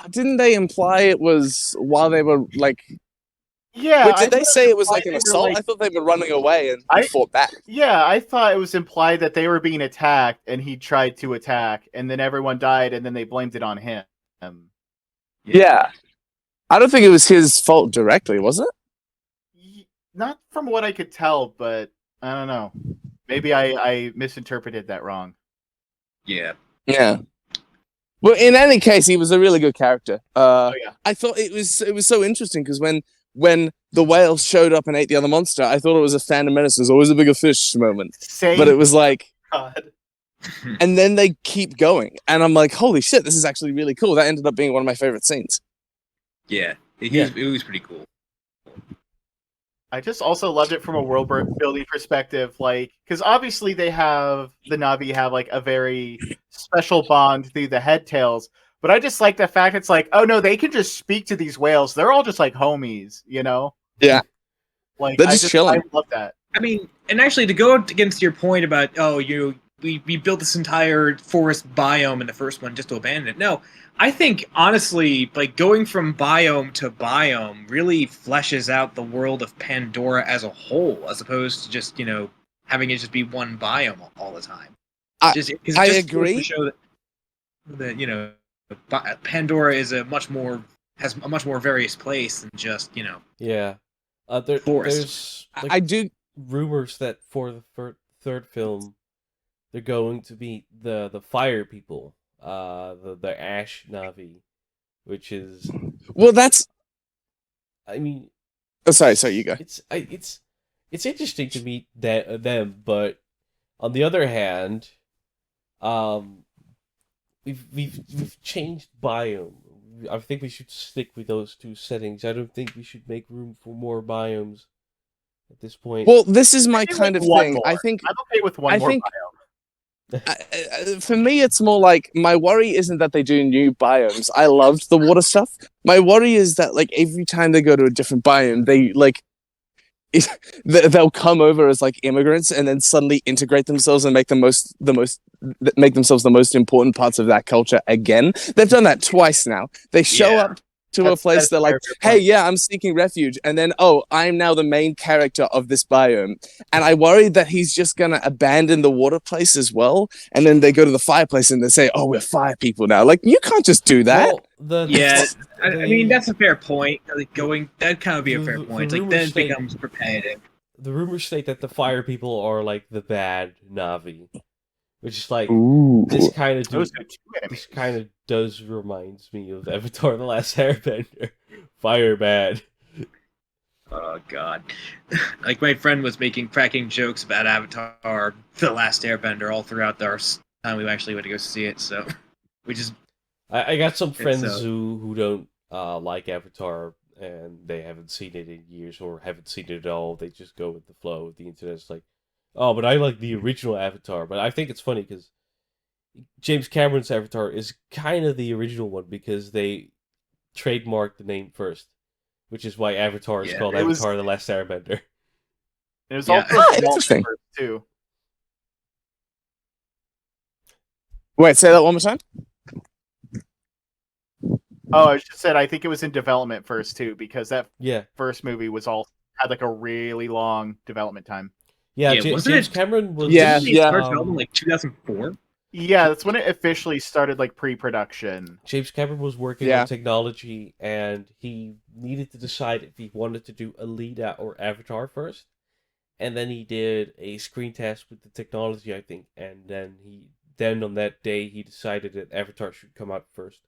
didn't they imply it was while they were like. Yeah. Wait, did they say it was like an they were, assault? like- I thought they were running away and fought back. Yeah, I thought it was implied that they were being attacked and he tried to attack, and then everyone died, and then they blamed it on him. Yeah. I don't think it was his fault directly, was it? Not from what I could tell, but I don't know. Maybe I misinterpreted that wrong. Yeah. Yeah. Well, in any case, he was a really good character. Oh yeah. I thought it was so interesting because when the whale showed up and ate the other monster, I thought it was a Phantom Menace. There's always a bigger fish moment, Same. but it was like, God. and then they keep going, and I'm like, holy shit, this is actually really cool. That ended up being one of my favorite scenes. Yeah. It was pretty cool. I just also loved it from a world building perspective, like because obviously the Na'vi have like a very special bond through the headtails, but I just like the fact it's like, oh no, they can just speak to these whales. They're all just like homies, Yeah. Like They're just chilling. I love that. I mean, and actually, to go against your point about we built this entire forest biome in the first one just to abandon it. No, I think honestly, like going from biome to biome really fleshes out the world of Pandora as a whole, as opposed to just having it just be one biome all the time. I To agree. show that Pandora is has a much more various place than just Yeah. Forest. There's I do. rumors that for the third film, they're going to be the fire people, the Ash Navi, which is, Well, that's. I mean, Oh, sorry, you go. It's interesting to meet them, but on the other hand, we've changed biome. I think we should stick with those two settings. I don't think we should make room for more biomes at this point. Well, this is my Maybe kind with of one thing. more. I think I'm okay with one I more think- biome. for me, it's more like my worry isn't that they do new biomes. I loved the water stuff. My worry is that like every time they go to a different biome, they like they'll come over as like immigrants and then suddenly integrate themselves and make make themselves the most important parts of that culture again. They've done that twice now. They show Yeah. up to a place, they're like, hey, yeah, I'm seeking refuge, and then, oh, I'm now the main character of this biome, and I worry that he's just gonna abandon the water place as well, and then they go to the fireplace and they say, oh, we're fire people now. Like, you can't just do that. Well, Yeah, I mean the- that's a fair point. Like that'd kind of be a fair The point. Like rumors then it state- becomes repetitive. the rumors state that the fire people are like the bad Navi, which is like Ooh. this kind of Those are two this enemies. kind of does reminds me of Avatar: The Last Airbender. Fire bad. Oh god. Like my friend was cracking jokes about Avatar: The Last Airbender all throughout our time we actually went to go see it. So we just I got some friends It's, who don't like Avatar and they haven't seen it in years or haven't seen it at all. They just go with the flow. The internet's like, oh, but I like the original Avatar. But I think it's funny because James Cameron's Avatar is kind of the original one because they trademarked the name first, which is why Avatar is Yeah, called it was- Avatar: The Last Airbender. It was Yeah. also Ah, development interesting. first, too. Wait, say that one more time. Oh, I just said I think it was in development first too, because that Yeah, first movie had like a really long development time. yeah. Yeah, wasn't James it- Cameron was Yeah, Didn't they start um, development like 2004? Yeah, that's when it officially started like pre-production. James Cameron was working Yeah. on technology, and he needed to decide if he wanted to do Alita or Avatar first. And then he did a screen test with the technology, I think, and then on that day he decided that Avatar should come out first.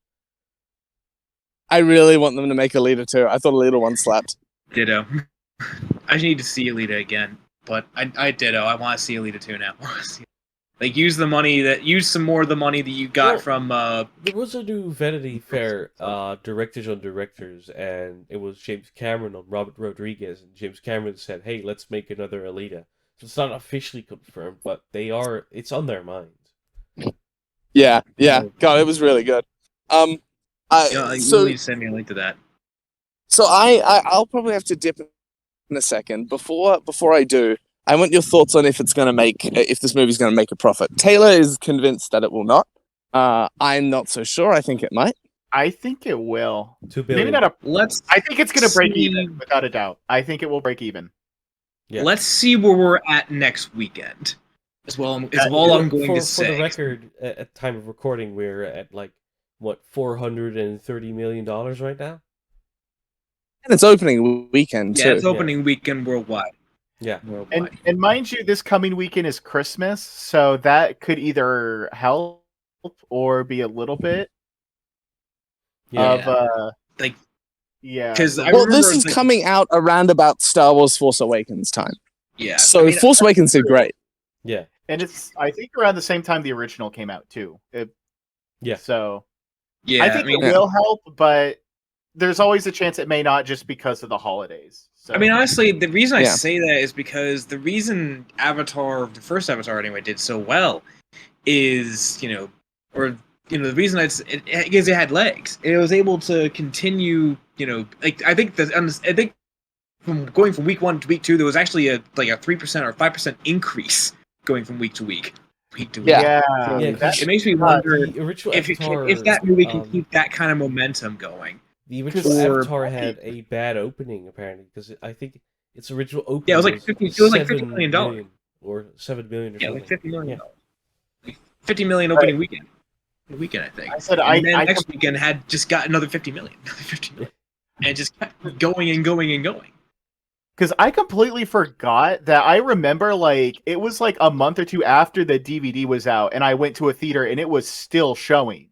I really want them to make a leader too. I thought a leader one slapped. Ditto. I need to see Alita again, but I ditto. I want to see Alita 2 now. Like use some more of the money that you got Well, from There was a new Vanity Fair directors on directors, and it was James Cameron on Robert Rodriguez, and James Cameron said, "Hey, let's make another Alita." So it's not officially confirmed, but it's on their minds. Yeah. God, it was really good. you So need to send me a link to that. I'll probably have to dip in a second. Before I do, I want your thoughts on if this movie's gonna make a profit. Taylor is convinced that it will not. I'm not so sure. I think it might. I think it will. $2 billion. Maybe not a. Let's I think it's going to break see- even without a doubt. I think it will break even. Yeah. Let's see where we're at next weekend. Is all I'm going to say. For the record, at time of recording, we're at like what $430 million right now. And it's opening weekend Yeah, too. it's opening weekend worldwide. Yeah. Worldwide. And mind you, this coming weekend is Christmas, so that could either help or be a little bit Yeah. of Like, yeah. 'cause so- I Well, remember, this is like- coming out around about Star Wars Force Awakens time. yeah. So I mean, Force Awakens did great. Yeah. and it's I think around the same time the original came out too. Yeah. So yeah. I think it will help, but there's always a chance it may not just because of the holidays. So I mean, honestly, the reason I Yeah. say that is because the reason Avatar, the first Avatar anyway, did so well is, the reason because it had legs. It was able to continue, I think from going from week 1 to week 2, there was actually a 3% or 5% increase going from week to week. Week to week. Yeah. Yeah, that- It makes me wonder The original if Avatar, that movie can keep that kind of momentum going. the original or- Avatar had a bad opening apparently because I think its original opening Yeah, it was like $50 $7 million. or $7 million or Yeah, something. like $50 million. Yeah. Like $50 million opening weekend. I think. I said And then I next weekend had just got another 50 million. Another 50 million. And just kept going and going and going. because I completely forgot that I remember like it was like a month or two after the DVD was out, and I went to a theater and it was still showing.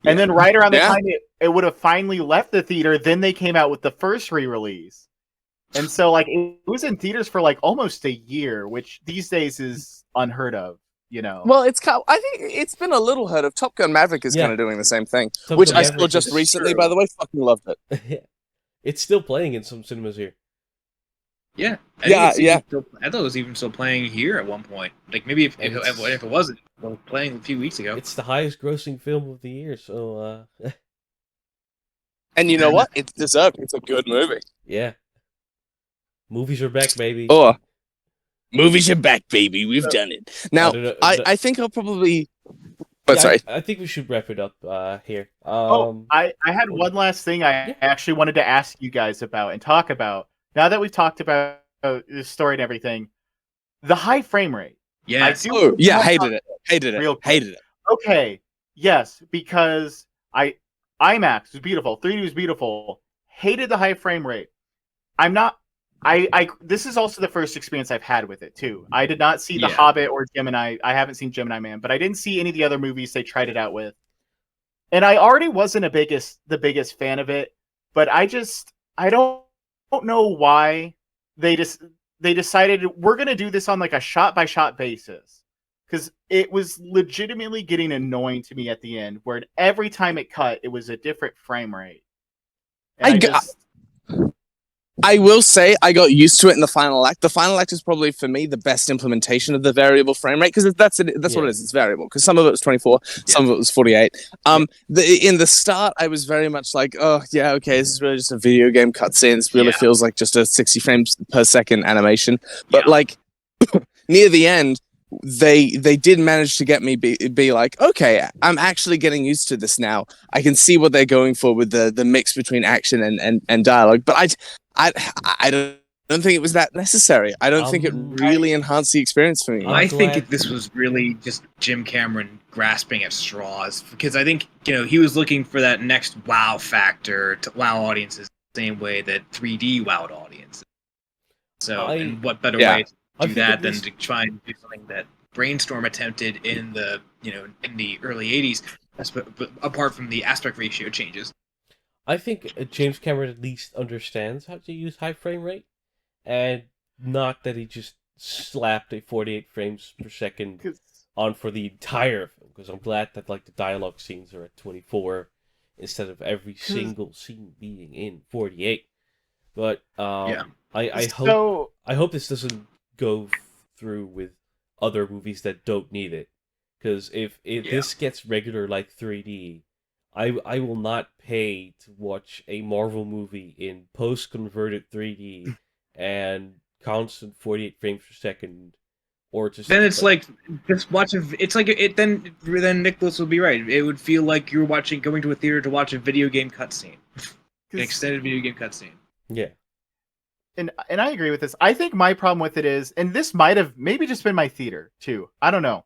And then right around the Yeah. time it would have finally left the theater, then they came out with the first re-release. And so like it was in theaters for like almost a year, which these days is unheard of, Well, I think it's been a little heard of. Top Gun Maverick is Yeah. kind of doing the same thing, Top which Gun I saw Maverick just is recently, true. by the way. Fucking loved it. Yeah. It's still playing in some cinemas here. Yeah. Yeah, I thought it was even still playing here at one point. Like maybe if And it wasn't, it was playing a few weeks ago. It's the highest grossing film of the year, so And you know what? It's deserved. It's a good movie. yeah. Movies are back, baby. Or movies are back, baby. We've So- done it. Now, don't know. I think I'll probably. But Yeah, sorry. I think we should wrap it up here. I had one last thing I Yeah. actually wanted to ask you guys about and talk about. Now that we've talked about the story and everything, the high frame rate. Yes. Oh, yeah, want to hated it. Hated Real it. quick. Hated it. Okay, yes, because IMAX was beautiful, 3D was beautiful. Hated the high frame rate. I'm not. I this is also the first experience I've had with it too. I did not see The Yeah. Hobbit or Gemini. I haven't seen Gemini Man, but I didn't see any of the other movies they tried it out with. And I already wasn't the biggest fan of it, but I don't know why they decided we're gonna do this on like a shot by shot basis. Because it was legitimately getting annoying to me at the end, where every time it cut, it was a different frame rate. And I will say I got used to it in the final act. The final act is probably for me the best implementation of the variable frame rate because that's what it is. It's variable because some of it was 24, some of it was 48. In the start, I was very much like, oh yeah, okay, this is really just a video game cutscene. This really feels like just a 60 frames per second animation. But like near the end, they did manage to get me be like, okay, I'm actually getting used to this now. I can see what they're going for with the mix between action and dialogue. But I don't think it was that necessary. I don't think it really enhanced the experience for me. I think this was really just Jim Cameron grasping at straws because I think he was looking for that next wow factor to wow audiences the same way that 3D wowed audiences. So, and what better way to do that than to try and do something that Brainstorm attempted in the in the early '80s, apart from the aspect ratio changes. I think James Cameron at least understands how to use high frame rate, and not that he just slapped a 48 frames per second on for the entire film. Because I'm glad that like the dialogue scenes are at 24 instead of every single scene being in 48. But I hope this doesn't go through with other movies that don't need it. Because if this gets regular like 3D. I will not pay to watch a Marvel movie in post-converted 3D and constant 48 frames per second, or just then it's like just watch it's like it then Nicholas will be right. It would feel like you're going to a theater to watch a video game cutscene, an extended video game cutscene. Yeah, and I agree with this. I think my problem with it is, and this might have maybe just been my theater too. I don't know.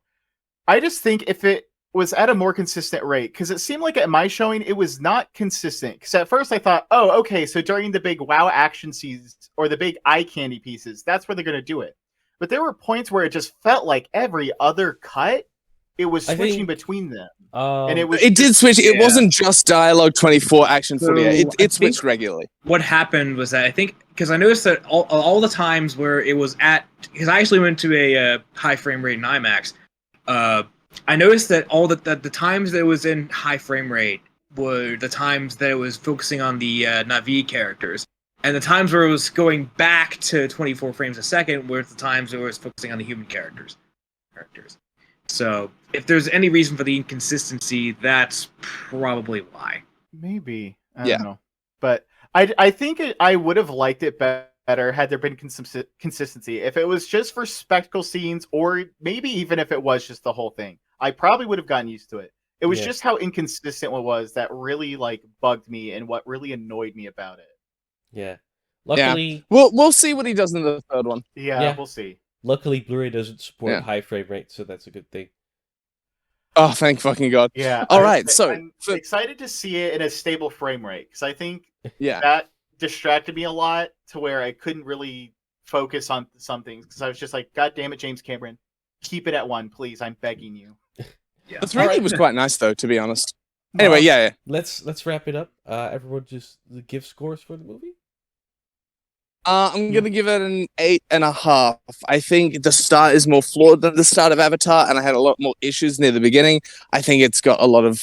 I just think if it was at a more consistent rate, because it seemed like at my showing it was not consistent. Because at first I thought, oh, okay, so during the big wow action scenes or the big eye candy pieces, that's where they're going to do it. But there were points where it just felt like every other cut, it was switching between them, and it did switch. It wasn't just dialogue 24, action 48. It switched regularly. What happened was that I think because I noticed that all the times where it was at, because I actually went to a high frame rate in IMAX. I noticed that the times that it was in high frame rate were the times that it was focusing on the Na'vi characters, and the times where it was going back to 24 frames a second were the times where it was focusing on the human characters. So, if there's any reason for the inconsistency, that's probably why. Maybe I don't know, but I think I would have liked it better had there been consistency. If it was just for spectacle scenes, or maybe even if it was just the whole thing, I probably would have gotten used to it. It was just how inconsistent it was that really like bugged me and what really annoyed me about it. Yeah. Luckily, we'll see what he does in the third one. Yeah, we'll see. Luckily, Blu-ray doesn't support high frame rate, so that's a good thing. Oh, thank fucking God. Yeah. All right, so I'm excited to see it in a stable frame rate because I think yeah, that distracted me a lot to where I couldn't really focus on some things because I was just like, God damn it, James Cameron, keep it at 1, please. I'm begging you. The 3D was quite nice though, to be honest. Anyway, yeah. Let's wrap it up. Everyone just give scores for the movie. I'm gonna give it an 8.5. I think the start is more flawed than the start of Avatar, and I had a lot more issues near the beginning. I think it's got a lot of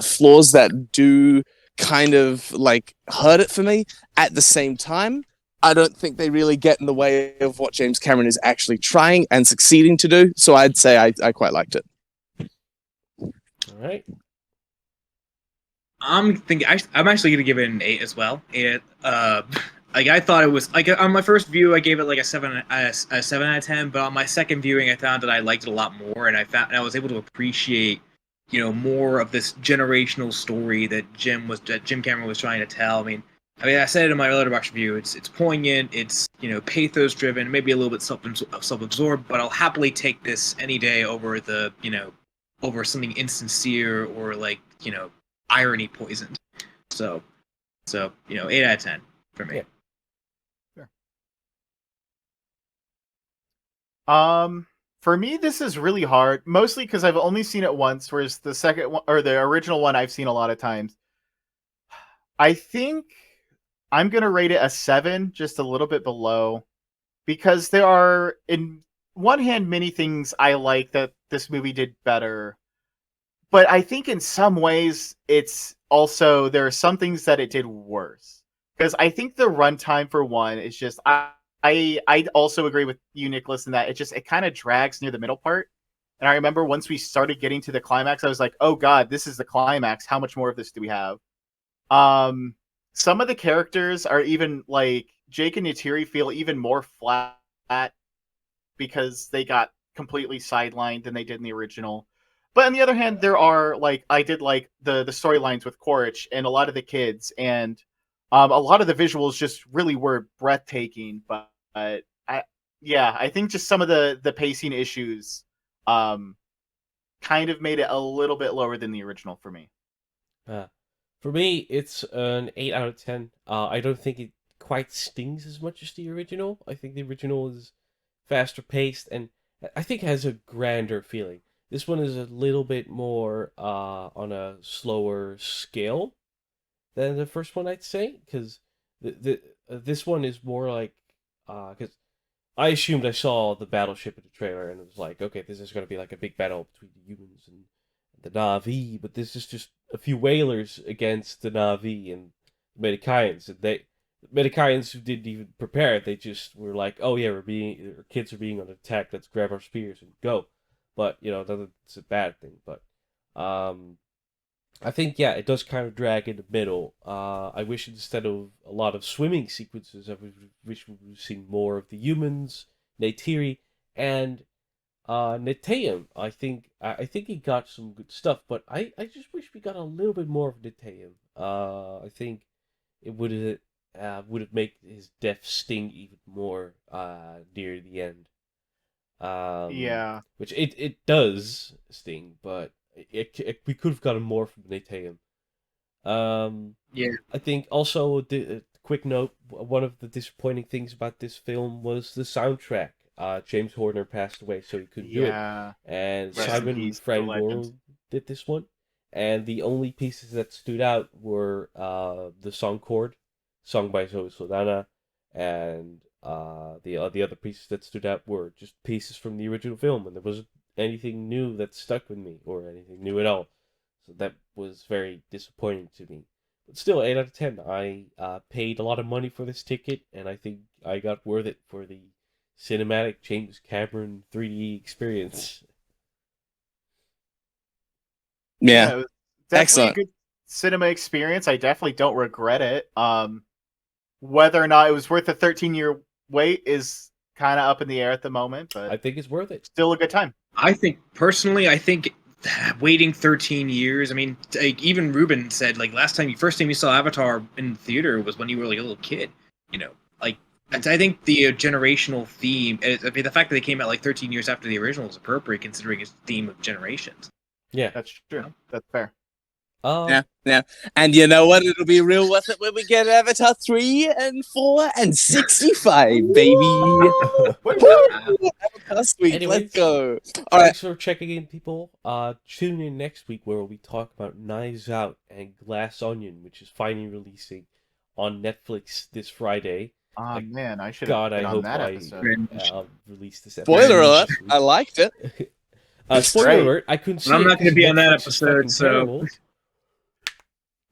flaws that do kind of like hurt it for me. At the same time, I don't think they really get in the way of what James Cameron is actually trying and succeeding to do. So I'd say I quite liked it. All right. I'm actually going to give it an 8 as well. Like I thought it was like on my first view, I gave it like a 7 out of 10. But on my second viewing, I found that I liked it a lot more, and I was able to appreciate, more of this generational story that Jim Cameron was trying to tell. I mean, I said it in my Letterboxd review. It's poignant. It's pathos driven, maybe a little bit self-absorbed. But I'll happily take this any day over over something insincere or like irony poisoned. So 8 out of 10 for me. Yeah. For me, this is really hard, mostly because I've only seen it once, whereas the second one or the original one I've seen a lot of times. I think I'm gonna rate it a 7, just a little bit below, because there are, in one hand, many things I like that this movie did better, but I think in some ways it's also there are some things that it did worse. Because I think the runtime for one is just I also agree with you, Nicholas, in that it kind of drags near the middle part. And I remember once we started getting to the climax, I was like, oh god, this is the climax. How much more of this do we have? Some of the characters are even like Jake and Neytiri feel even more flat because they got completely sidelined than they did in the original. But on the other hand, there are I did like the storylines with Quaritch and a lot of the kids, and a lot of the visuals just really were breathtaking. But I think just some of the pacing issues kind of made it a little bit lower than the original for me. For me, it's an 8 out of 10. I don't think it quite stings as much as the original. I think the original is faster paced and I think has a grander feeling. This one is a little bit more on a slower scale than the first one, I'd say, because this one is more like because I assumed I saw the battleship in the trailer and it was like, okay, this is going to be like a big battle between the humans and the Na'vi, but this is just a few whalers against the Na'vi and the Medicaians. And the Medicaians who didn't even prepare, they just were like, oh yeah, our kids are being on attack, let's grab our spears and go. But, that's a bad thing. But I think, yeah, it does kind of drag in the middle. I wish instead of a lot of swimming sequences, I wish we would seen more of the humans, Neytiri, and Neteyam. I think he got some good stuff, but I just wish we got a little bit more of Neteyam. I think it would have made his death sting even more near the end. Yeah. Which it does sting, but we could have gotten more from Neteyam. Yeah. I think also a quick note: one of the disappointing things about this film was the soundtrack. James Horner passed away, so he couldn't do it. And Rest in Simon peace, the Frank legend. Worrell did this one. And the only pieces that stood out were the song chord, sung by Zoe Saldana, and the other pieces that stood out were just pieces from the original film, and there wasn't anything new that stuck with me, or anything new at all. So that was very disappointing to me. But still, 8 out of 10. I paid a lot of money for this ticket, and I think I got worth it for the cinematic James Cameron 3D experience. Yeah. It was definitely Excellent. a good cinema experience. I definitely don't regret it. Whether or not it was worth a 13-year wait is kind of up in the air at the moment, but I think it's worth it. still a good time. I think waiting 13 years. I mean, like, even Ruben said first time you saw Avatar in the theater was when you were like a little kid. I think the generational theme. I mean, the fact that they came out like 13 years after the original is appropriate considering its theme of generations. Yeah. That's true. That's fair. Yeah. And you know what? It'll be real worth it when we get Avatar 3 and 4 and 65, baby. Avatar Suite, Anyways, let's go. All right. Thanks for checking in, people. Tune in next week where we talk about Knives Out and Glass Onion, which is finally releasing on Netflix this Friday. Oh man, I should have God, I been on hope that I episode. release this episode. Spoiler alert. this week. I liked it. Spoiler great. alert, I couldn't see I'm it not gonna 'cause be on that Netflix is episode, fucking so- terrible.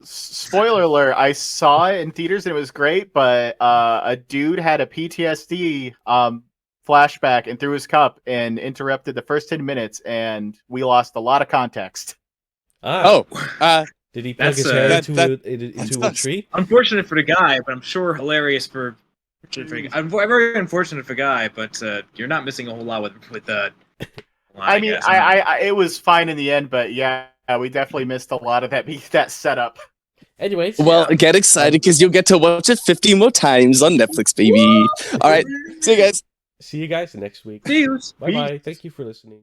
Spoiler alert, I saw it in theaters and it was great, but a dude had a PTSD flashback and threw his cup and interrupted the first 10 minutes, and we lost a lot of context. Ah, Did he plug That's, his head that- into a tree? Unfortunate for the guy, but I'm sure hilarious for. I'm very unfortunate for the guy, but you're not missing a whole lot with I mean, guess. I it was fine in the end, but yeah, we definitely missed a lot of that setup. Anyways, Well, get excited because you'll get to watch it 50 more times on Netflix, baby. All right, see you guys. see you guys next week. See you. Bye bye. Thank you for listening.